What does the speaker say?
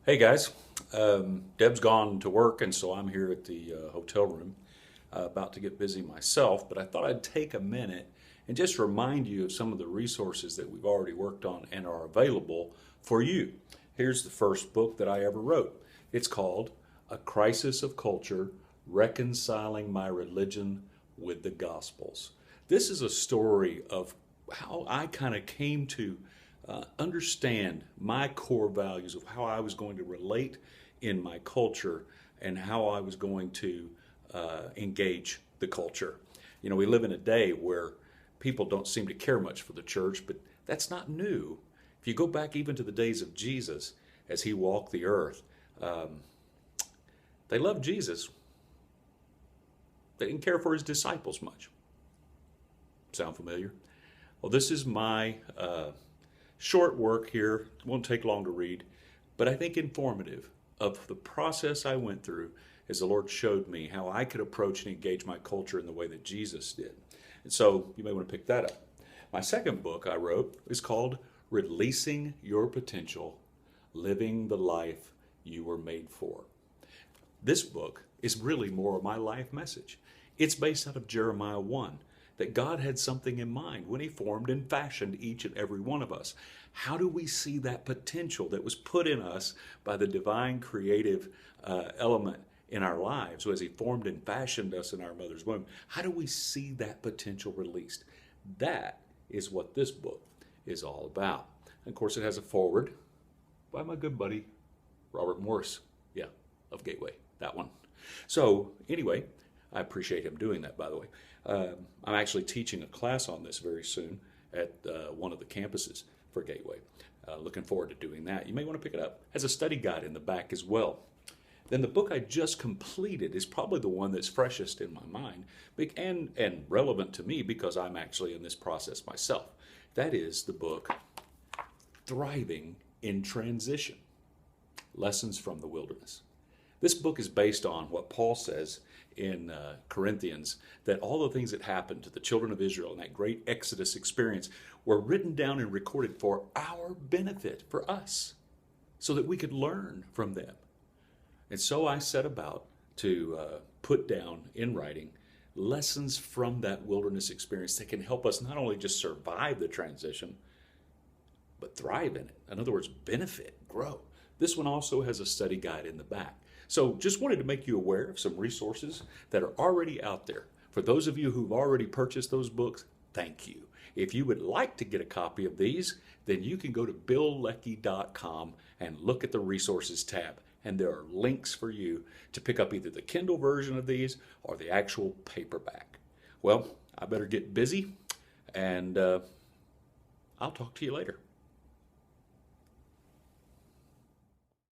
Hey guys, Deb's gone to work, and so I'm here at the hotel room about to get busy myself. But I thought I'd take a minute and just remind you of some of the resources that we've already worked on and are available for you. Here's the first book that I ever wrote. It's called A Crisis of Culture: Reconciling My Religion with the Gospels. This is a story of how I kind of came to understand my core values of how I was going to relate in my culture and how I was going to engage the culture. You know, we live in a day where people don't seem to care much for the church, but that's not new. If you go back even to the days of Jesus as he walked the earth, um, they loved Jesus. They didn't care for his disciples much. Sound familiar? Well, this is my short work here. It won't take long to read, but I think informative of the process I went through as the Lord showed me how I could approach and engage my culture in the way that Jesus did. And so you may want to pick that up. My second book I wrote is called Releasing Your Potential, Living the Life You Were Made For. This book is really more of my life message. It's based out of Jeremiah 1, that God had something in mind when he formed and fashioned each and every one of us. How do we see that potential that was put in us by the divine creative element in our lives as he formed and fashioned us in our mother's womb? How do we see that potential released? That is what this book is all about. And of course, it has a foreword by my good buddy, Robert Morris. Yeah, of Gateway, that one. So anyway, I appreciate him doing that, by the way. I'm actually teaching a class on this very soon at one of the campuses for Gateway. Looking forward to doing that. You may want to pick it up. It has a study guide in the back as well. Then the book I just completed is probably the one that's freshest in my mind and relevant to me because I'm actually in this process myself. That is the book Thriving in Transition: Lessons from the Wilderness. This book is based on what Paul says in Corinthians, that all the things that happened to the children of Israel in that great Exodus experience were written down and recorded for our benefit, for us, so that we could learn from them. And so I set about to put down in writing lessons from that wilderness experience that can help us not only just survive the transition, but thrive in it. In other words, benefit, grow. This one also has a study guide in the back. So just wanted to make you aware of some resources that are already out there. For those of you who've already purchased those books, thank you. If you would like to get a copy of these, then you can go to BillLeckie.com and look at the resources tab. And there are links for you to pick up either the Kindle version of these or the actual paperback. Well, I better get busy, and I'll talk to you later.